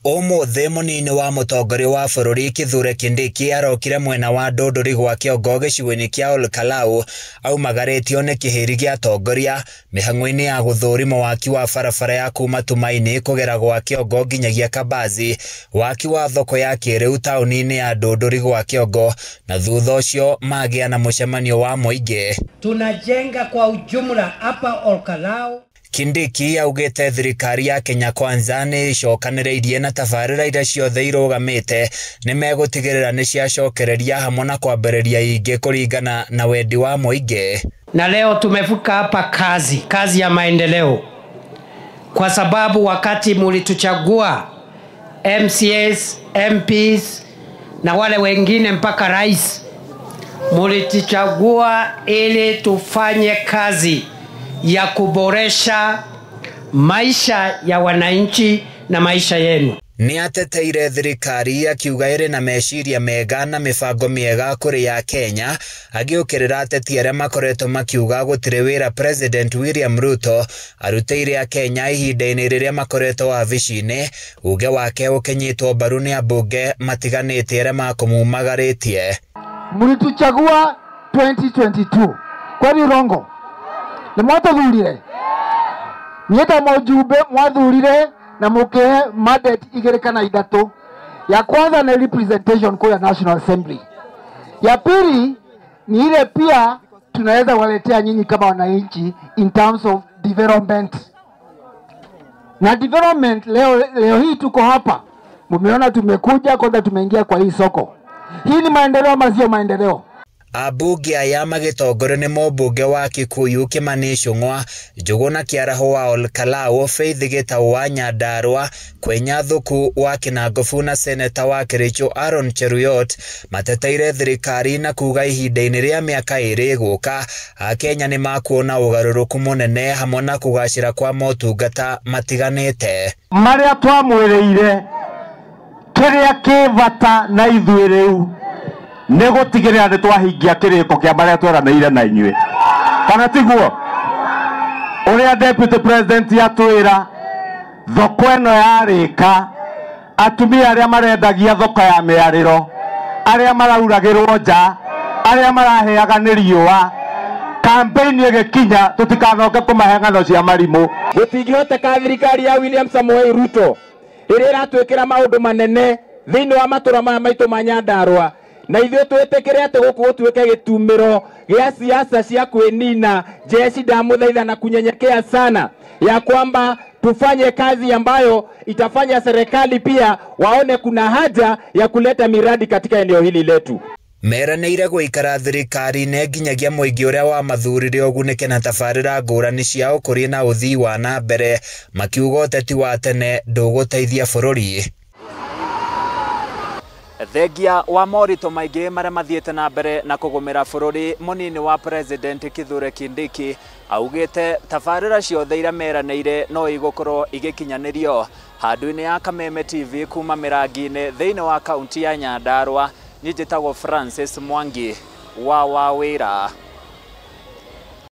Ũmũthĩ mũnini wa mũtongoria wa bũrũri Kithure Kindiki arokire mwena wa Ndũndũri gwa Kĩongo gĩcigo-inĩ kĩa Olkalau aumagarĩtio nĩ kĩhĩri gĩa atongoria mĩhang'o-inĩ ya gũthũrima waki wa barabara ya kuma Tumaini kũgera gwa Kĩongo nginyagia Kabazi, waki wa thoko ya kĩrĩu taũni-inĩ ya Ndũndũri gwa Kĩongo, na thutha ũcio magĩa na mũcemanio wa mũingĩ. Tunajenga kwa ujumla hapa Olkalau. Kindiki augĩte thirikari ya Kenya Kwanza nĩ icokanĩrĩirie na tabarĩra iria ciothe irũgamĩte nĩ megũtigĩrĩra nĩ ciacokereria hamwe na kwambĩrĩria ingĩ kũringana na wendi wa mũingĩ. Na leo tumevuka hapa kazi ya maendeleo, kwa sababu wakati mulituchagua MCAs, MPs na wale wengine mpaka rais, mulituchagua ili tufanye kazi ya kuboresha maisha ya wananchi na maisha yenu. Ni ateteire thirikari akiuga ĩrĩ na meciria mega na mĩbango mĩega kũrĩ ya Kenya, agĩũkĩrĩra ateti arĩa makoretwo makiuga gũtirĩ wĩra President William Ruto arutĩire a Kenya ihinda-inĩ rĩrĩa makoretwo wabici-inĩ, uge wake ũkinyitwo mbaru nĩ ambunge matiganĩte arĩa makũmumagarĩtie. Mlituchagua 2022 kwani rongo na mwathuurire nyeta mojumbe mwathurire na mukehe mandate igere kana idatu. Ya kwanza ni representation kwa National Assembly, ya pili ni ile pia tunaweza waletea nyinyi kama wananchi in terms of development. Na development leo hii tuko hapa, mumeona tumekuja kwanza, tumeingia kwa hii soko. Hii ni maendeleo ama sio maendeleo? Abunge aya magĩtongorio nĩ mũmbunge wa Kikuyu Kimani Ichung'wa, Njuguna Kĩaraho wa Olkalau, Faith Gitau wa Nyandarua, Kwenya Thuku wa Kinangofu na seneta wa Kericho Aaron Cheruiyot mateteire thirikari na kuga ihinda-inĩ rĩa mĩaka ĩrĩ gũka Akenya nĩ makuona ũgarũrũku mũnene hamwe na kũgacĩra kwa motungata matiganĩte. Marĩa twamwĩrĩire kĩrĩa kĩbata na ithuĩ rĩu nĩ gũtigĩrĩra nĩ twahingia kĩrĩko kĩa marĩa tweranĩire na inyuĩ, kana tiguo? Ũrĩa Deputy President atwĩra thoko ĩno yarĩka, atumia arĩa marendagia thoko ya mĩarĩro, arĩa marauragĩrwo nja, arĩa maraheaga nĩ riũa, kampeni ĩgĩkinya tũtikanoke kũmahe ng'ano cia marimũ. Gũtingĩhoteka thirikari ya William Samoei Ruto ĩrĩa ĩratwĩkĩra maũndũ manene thĩinĩ wa matũra maya maitũ ma Nyandarua, na ithuĩ twĩtĩkĩre atĩ gũkũ gũtuĩke gĩtumĩro gĩa siasa cia kwĩnina. Jeshi ndamũthaitha na kunyenyekea sana ya kwamba tufanye kazi ambayo itafanya serikali pia waone kuna haja ya kuleta miradi katika eneo hili letu. Meranĩire gũikara thirikari-inĩ nginyagia mũingĩ ũrĩa wa mathurire ũgunĩke na tabarĩra ngũrani cia ũkũria na ũthii wa na mbere, makiuga ũteti wa tene ndũgũteithia bũrũri. Thengia wa moritũ maingĩ marĩa mathiĩte na mbere na kũgũmĩra bũrũri, mũnini wa President Kithure Kindiki augĩte tabarĩra ciothe iria meranĩire no igũkorwo igĩkinyanĩrio. Handũ-inĩ ya Kameme TV kuma Mĩrangi-inĩ thĩinĩ wa kaunti ya Nyandarua, niĩ njĩtagwo Francis Mwangi wa Wawĩra.